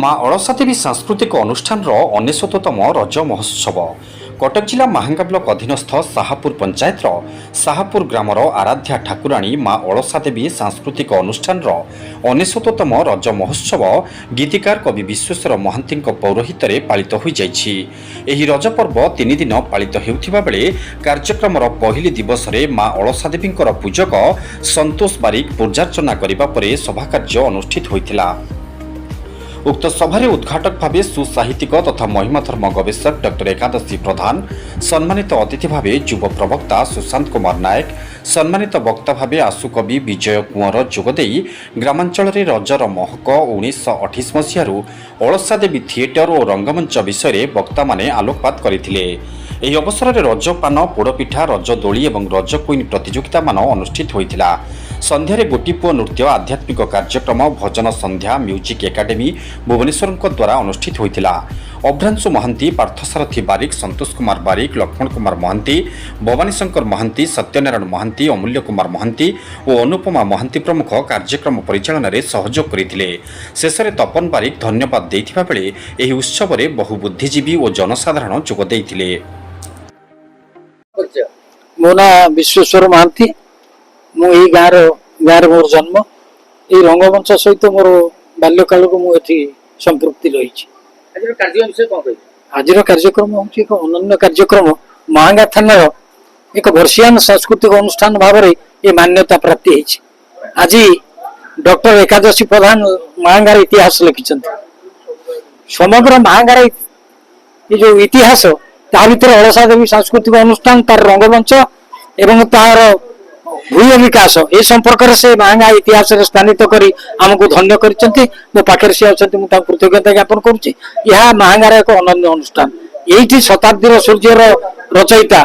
ମା ଅଳସା ଦେବୀ ସାଂସ୍କୃତିକ ଅନୁଷ୍ଠାନର ୯୯ତମ ରଜ ମହୋତ୍ସବ କଟକ ଜିଲ୍ଲା ମାହାଙ୍ଗା ବ୍ଲକ ଅଧୀନସ୍ଥ ଶାହାପୁର ପଞ୍ଚାୟତର ଶାହାପୁର ଗ୍ରାମର ଆରାଧ୍ୟା ଠାକୁରାଣୀ ମା ଅଳସା ଦେବୀ ସାଂସ୍କୃତିକ ଅନୁଷ୍ଠାନର ୯୯ତମ ରଜ ମହୋତ୍ସବ ଗୀତିକାର କବି ବିଶ୍ୱେଶ୍ୱର ମହାନ୍ତିଙ୍କ ପୌରୋହିତ୍ୟରେ ପାଳିତ ହୋଇଯାଇଛି। ଏହି ରଜ ପର୍ବ 3 ଦିନ ପାଳିତ ହେଉଥିବା ବେଳେ କାର୍ଯ୍ୟକ୍ରମର ପହିଲି ଦିବସରେ ମା ଅଳସା ଦେବୀଙ୍କର ପୂଜକ ସନ୍ତୋଷ ବାରିକ ପୂଜାର୍ଚ୍ଚନା କରିବା ପରେ ସଭାକାର୍ଯ୍ୟ ଅନୁଷ୍ଠିତ ହୋଇଥିଲା। उक्त सभारे उद्घाटक भाव सुसाहित्यिक तथा महिमाधर्म गवेषक डॉक्टर एकादशी प्रधान, सम्मानित अतिथि भाव युव प्रवक्ता सुशांत कुमार नायक, सम्मानित वक्ता भाव आशुकवि विजय कुंवर जोगदे ग्रामांचल रजर महक 1928 मसीह अळसा देवी थिएटर और रंगमंच विषय वक्ता माने आलोकपात करथिले। ଏହି ଅବସରରେ ରଜପାନ, ପୋଡ଼ପିଠା, ରଜଦୋଳି ଏବଂ ରଜ କୁଇନ୍ ପ୍ରତିଯୋଗିତାମାନ ଅନୁଷ୍ଠିତ ହୋଇଥିଲା। ସନ୍ଧ୍ୟାରେ ଗୋଟିପୁଅ ନୃତ୍ୟ, ଆଧ୍ୟାତ୍ମିକ କାର୍ଯ୍ୟକ୍ରମ, ଭଜନ ସନ୍ଧ୍ୟା, ମ୍ୟୁଜିକ୍ ଏକାଡେମୀ ଭୁବନେଶ୍ୱରଙ୍କ ଦ୍ୱାରା ଅନୁଷ୍ଠିତ ହୋଇଥିଲା। ଅଭ୍ରାଂଶୁ ମହାନ୍ତି, ପାର୍ଥସାରଥୀ ବାରିକ, ସନ୍ତୋଷ କୁମାର ବାରିକ, ଲକ୍ଷ୍ମଣ କୁମାର ମହାନ୍ତି, ଭବାନୀ ଶଙ୍କର ମହାନ୍ତି, ସତ୍ୟନାରାୟଣ ମହାନ୍ତି, ଅମୂଲ୍ୟ କୁମାର ମହାନ୍ତି ଓ ଅନୁପମା ମହାନ୍ତି ପ୍ରମୁଖ କାର୍ଯ୍ୟକ୍ରମ ପରିଚାଳନାରେ ସହଯୋଗ କରିଥିଲେ। ଶେଷରେ ତପନ ବାରିକ ଧନ୍ୟବାଦ ଦେଇଥିବା ବେଳେ ଏହି ଉତ୍ସବରେ ବହୁ ବୁଦ୍ଧିଜୀବୀ ଓ ଜନସାଧାରଣ ଯୋଗ ଦେଇଥିଲେ। मो ना विश्वेश्वर महांती, मु गाँव मोर जन्म ये रंगमंच सहित मोर बाल्यकाल को मुझे संपृक्ति रही। आज कार्यक्रम हूँ एक अनन्य कार्यक्रम महांगा थाना एक वर्षियान सांस्कृतिक अनुष्ठान भाव में ये मान्यता प्राप्ति है। आज डॉक्टर एकादशी प्रधान महांगार इतिहास लिखिं समग्र महांगार ये जो इतिहास ता भर अळसा देवी सांस्कृतिक अनुष्ठान तार रंगमंच एवं तार भूय विकास ए संपर्क से महांगा इतिहास स्थानित करी आमको धन्य करछंती। मो पाखर से अछंती, मु कृतज्ञता ज्ञापन करुच्ची। यह महांगार एक अनन्य अनुष्ठान ये शताब्दी सूर्यर रचयिता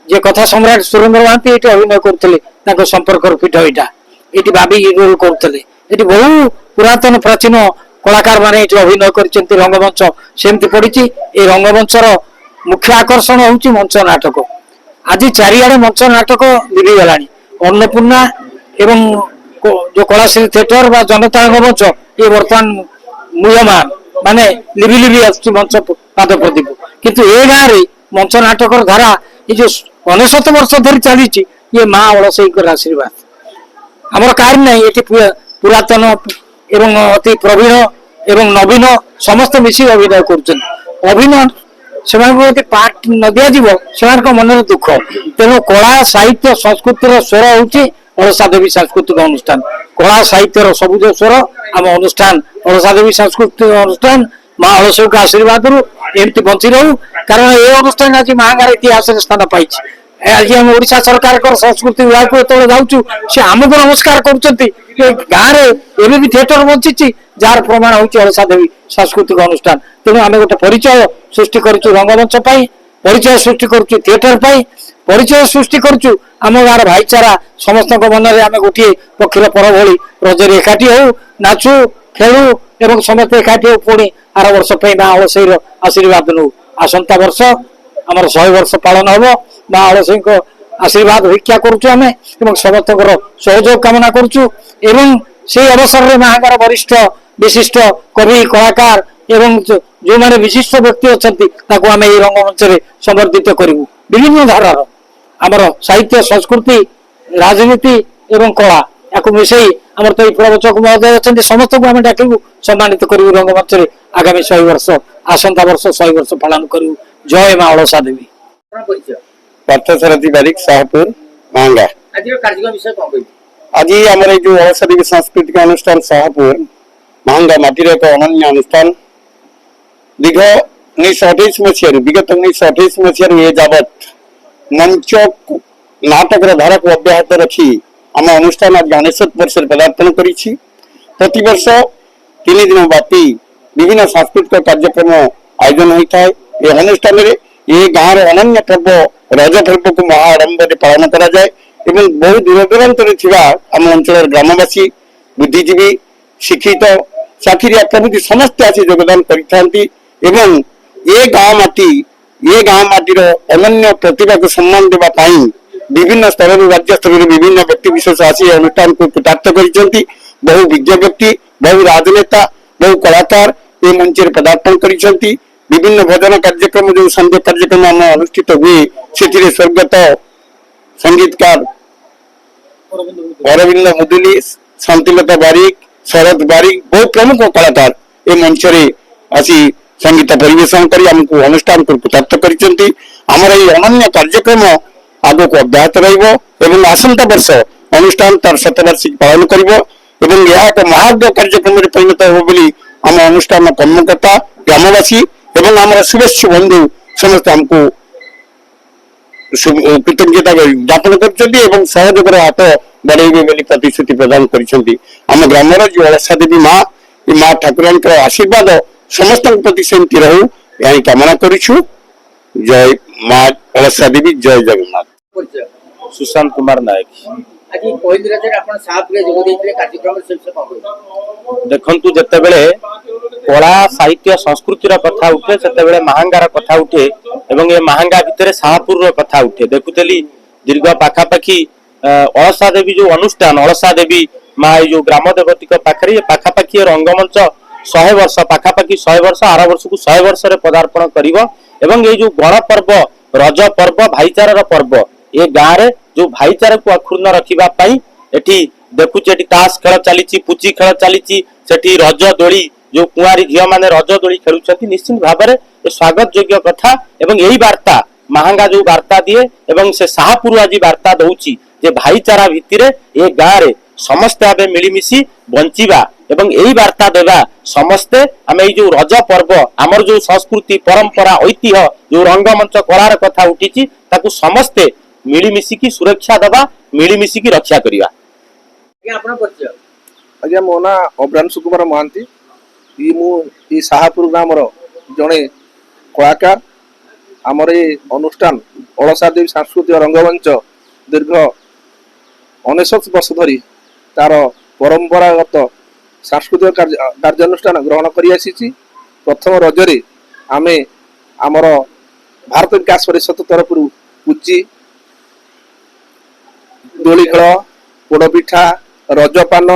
जे कथा सम्राट सुरेंद्र महांती ये अभिनय करते संपर्क पीठ यहाँ ये बाबी रोल करते ये बहु पुरातन प्राचीन कलाकार मैंने अभिनय करछंती। रंगमंच सेमती पड़ी ये रंगमंचर मुख्य आकर्षण हूँ मंच नाटक। आज चारिआडे मंच नाटक लिभिगला। अन्नपूर्णा एवं जो कलाश्री थिएटर बा जनता रंगमंच ये बर्तमान मूल्यमान माने लिभि लिभि मंच पाद प्रदीप किंतु ए गाँव में मंच नाटक धारा ये जो 69 वर्ष धरी चली ये माँ अळसई आशीर्वाद आमर कार नहीं। ये पुरातन एवं अति प्रवीण एवं नवीन समस्त मिसी अभिनय कर से पार्ट न दि मन दुख। तेणु कला साहित्य संस्कृतिर स्वर हूँ अळसा देवी सांस्कृतिक अनुष्ठान। कला साहित्यर सबुज स्वर आम अनुष्ठान अळसा देवी सांस्कृतिक अनुष्ठान माँ अळसई का आशीर्वाद एमती बंची रहू। कारण ये अनुष्ठान आज महांगार इतिहास स्थान पाई। आज आम ओडिशा सरकार संस्कृति विभाग को जो जाऊँ सी आमको नमस्कार कर भी थिएटर बंची जार प्रमाण हूँ अळसा देवी सांस्कृतिक अनुष्ठान। तेणु आम गोटे परिचय सृष्टि करूँ रंगमंच परिचय सृष्टि करूँ थिएटर परिचय सृष्टि करूँ आम गाँव भाईचारा समस्त मन में आम गोटे पक्षीर पर भली रजरे एकाठी हो नाचु खेलु एवं समस्त एकाठी हो पुणी आर वर्ष माँ अळसईर आशीर्वाद नौ। आसंता वर्ष आमर 100 वर्ष पालन हम माँ अळसई आशीर्वाद भिक्षा करुँ समस्त सहयोग कामना करुँ। से अवसर में महांगार वरिष्ठ विशिष्ट कवि कलाकार एवं जो माने विशिष्ट व्यक्ति अच्छा आम ये रंगमंच समर्पित करूँ। विभिन्न धारार आमर साहित्य संस्कृति राजनीति एवं कला या मिसई आमर तो प्रवचक महोदय अच्छा समस्त को आम डाकू सम्मानित करूँ रंगमंच आगामी 100 वर्ष आसंता वर्ष 100 वर्ष पालन करूँ। जय माँ अळसा देवी। पार्थसारथी बारिक शाहपुर मांगा। आज आमर जो अळसा देवी सांस्कृतिक अनुष्ठान शाहपुर मांगा माटीर एक अनन्य अनुष्ठान दीर्घ 1928 मसीह विगत 1928 मसीह ये जावत मंच नाटक धारा को अब्याहत रखी आम अनुष्ठान आज गणेशोत्सव वर्ष पदार्पण कर प्रति वर्ष 3 दिन व्यापी विभिन्न सांस्कृतिक कार्यक्रम आयोजन होता है। ये अनुष्ठान में ये गाँव अनन्य पर्व रज पर्व को महाआडंबर पालन करा जाए एवं बहुत दूर दूरांत आम अंचल ग्रामवासी बुद्धिजीवी शिक्षित चाकरिया प्रभृति समस्त आसी योगदान कर माटीर अनन्य प्रतिभा को सम्मान देवाई विभिन्न स्तर राज्य स्तर विभिन्न व्यक्ति विशेष आसी अनुष्ठान को कृतार्थ कर बहु विज्ञ व्यक्ति बहु राजनेता बहु कलाकार ये मंच पदार्पण करिसेंती विभिन्न भजन कार्यक्रम जो संध्या कार्यक्रम आम अनुष्ठित हुए से स्वर्गत संगीतकार अरविंद मुदुली शांतिलता बारिक शरद बारिक बहुत प्रमुख कलाकार ये मंच आसी संगीत परिवेशन कर आमको अनुष्ठान को कृतार्थ करिसेंती आमर ये अनन्य कार्यक्रम आगो को अब्याहत रहिबो एवं आसंता वर्ष अनुष्ठान तार शतवार्षिक पालन करिबो एवं यह एक महाग्य कार्यक्रम रे परिणत हो बोली आम अनुष्ठान कर्मकर्ता ग्रामवासी एवं आम शुभेच्छु बंधु समस्त हमको कृतज्ञता ज्ञापन कर सहयोग हाथ बढ़ेबे बोली प्रतिश्रुति प्रदान करम ग्राम जो अलसा देवी माँ माँ ठाकुरानी आशीर्वाद समस्त प्रति सेमती रहू यही कामना करूँ। जय माँ अलसा देवी जय जगन्नाथ। सुशांत कुमार नायक আজি পহিলি রাজ্যের আপন সাহাপুরে যোগ ଦେଇଥିଲେ କାର୍ଯ୍ୟକ୍ରମରେ ସେ ବିଷୟ କଣ କହିବେ? देखंतु जेतेबेले कला साहित्य संस्कृतिर कथा उठे सेतेबेले महांगार कथा उठे एवं ये महांगा भितर शाहपुर कथा उठे देखुतली दीर्घ पाखापाखी अलसा देवी जो अनुष्ठान अलसा देवी माँ जो ग्राम देवती पाखे पाखापाखी रंगमंच 100 वर्ष पाखापाखी 100 वर्ष आर वर्ष को 100 वर्ष पदार्पण करिवो एवं ये जो गण पर्व रज पर्व भाईचारार पर्व ये गाँव रे जो भाईचारा को अक्षुण्ण रखिबा पई एठी देखुचे एठी ताश खेल चलीची पुची खेल चलीची सेठी रज दोली जो कुआरी झियो माने रज दोली खेलुछंती निश्चित भाबरे ए स्वागत योग्य कथा एवं यही वार्ता महांगा जो वार्ता दिए एवं से शाहपुर आज वार्ता दउची जे भाईचारा भितिरे ए गाँव रे समस्त भाबे मिलीमिशी बंचिबा एवं यही वार्ता देवा समस्ते आम जो रज पर्व आमर जो संस्कृति परंपरा ऐतिह्य जो रंगमंच कलार कथा उठी ताकू समस्ते मिलीमिशिकी सुरक्षा दबा मिलीमिशिकी रक्षा करिया। ଆଜ୍ଞା ଆପଣ ପରିଚୟ? आज्ञा मो ना अभ्रांशु कुमार महांती ये शाहपुर ग्रामर जड़े कलाकार आमर ये अनुष्ठान अलसा देवी सांस्कृतिक रंगमंच दीर्घ 19 वर्ष धरी तार परंपरागत सांस्कृतिक कार्यानुष्ठान ग्रहण कर आसी प्रथम रजरे आमे आमर भारत विकास परिषद तरफ पुची दोली खेल पोड़पिठा रजपान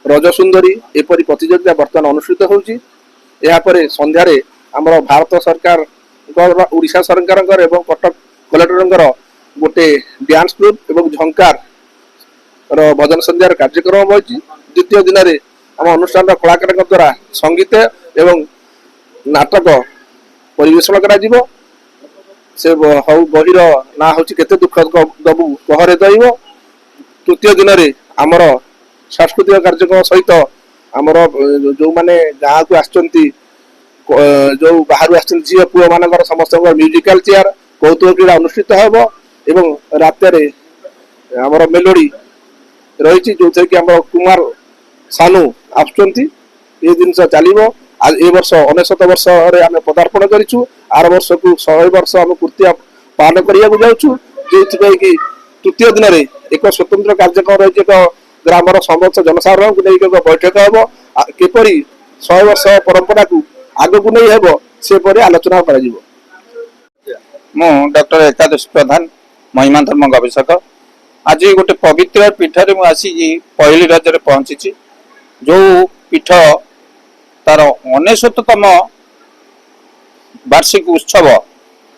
रज सुंदरी एपरी प्रतियोगिता बर्तमान अनुष्ठित होउची। यापर संध्यारे आमर भारत सरकार उड़ीसा सरकार एवं कटक कलेक्टर गोटे डांस ग्रुप एवं झंकार भजन संध्यार कार्यक्रम होइची। द्वितीय दिन में आम अनुष्ठान कलाकार द्वारा संगीत एवं नाटक परिवेशन करा से बहिर ना हूँ केते दुख दबू कहरे दैव। तृतीय दिन में आमर सांस्कृतिक कार्यक्रम सहित आमर जो माने गाँव को आसचंती जो बाहर झील पुओ मान समस्त म्यूजिकल चेयर कौतुक क्रीड़ा अनुष्ठित होब एवं रात्रि आमर मेलोडी रही जो थे कि आम कुमार सानू आसुंच ये जिन चलो आज ए वर्ष 19 वर्ष आम पदार्पण करूँ आर वर्ष को 100 वर्ष आम पूर्ति पालन करने जाऊँ जो कि तृतीय दिन में एक स्वतंत्र कार्यक्रम रही एक ग्रामर समस्त जनसाधारण को लेकर एक बैठक हम किपरि 100 वर्ष परंपरा को आग को नहीं हेब से आलोचना कर डॉक्टर एकादश प्रधान महिमा धर्म गवेषक आज गोटे पवित्र पीठरे मुझे पहली रजरे पहुंची जो पीठ तार 69तम वार्षिक उत्सव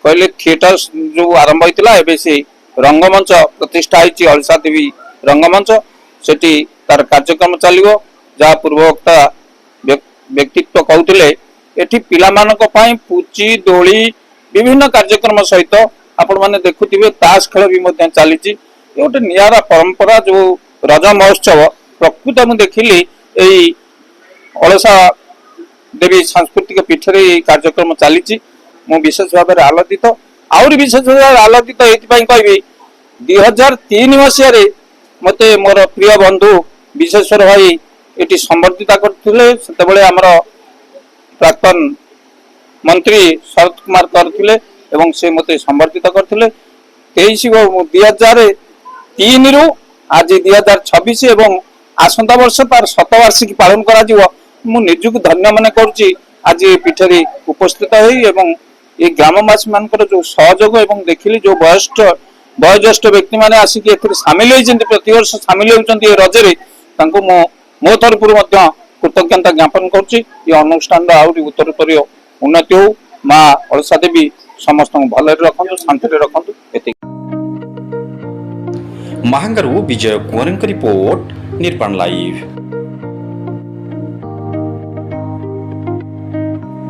कहले थिएटर जो आरंभ होता है से रंगमंच प्रतिष्ठा होती अलसा देवी रंगमंच सेठी तार कार्यक्रम चलो जहाँ पूर्ववक्ता व्यक्तित्व कहते एटी पिलामानक पई पुची दोली विभिन्न कार्यक्रम सहित आपण माने देखुथिबे ताश खेल भी चली गोटे नियारा परंपरा जो रज महोत्सव प्रकृत मुझे देखिली यही अलसा देवी सांस्कृतिक पीठरे कार्यक्रम चली विशेष भाव में आलोदित आउरी विशेष भाव आलोदित ये 2003 मसीह मत मोर प्रिय बंधु विशेश्वर भाई ये संबर्धित करते आमर प्राक्तन मंत्री शरद कुमार करते से मत संबर्धित करते 2003 रु आज 2026 एवं आसंता वर्ष तार शतवार्षिकी पालन करा निजुक धन्य मन करुच्ची आज पीठरे उपस्थित हो ये ग्रामवासी मान जो सहयोग एवं देखिली जो वयोज्येष्ठ व्यक्ति मैंने आसिक सामिल होती प्रतिवर्ष सामिल होती रजरे मो तरफ कृतज्ञता ज्ञापन करुच्ची ये अनुष्ठान आहरी उत्तरोत्तर उन्नति हो माँ अलसा देवी समस्त भल रखु शांति रखु ये महांगारू विजय कुंवरଙ୍କ रिपोर्ट निर्माण लाइव।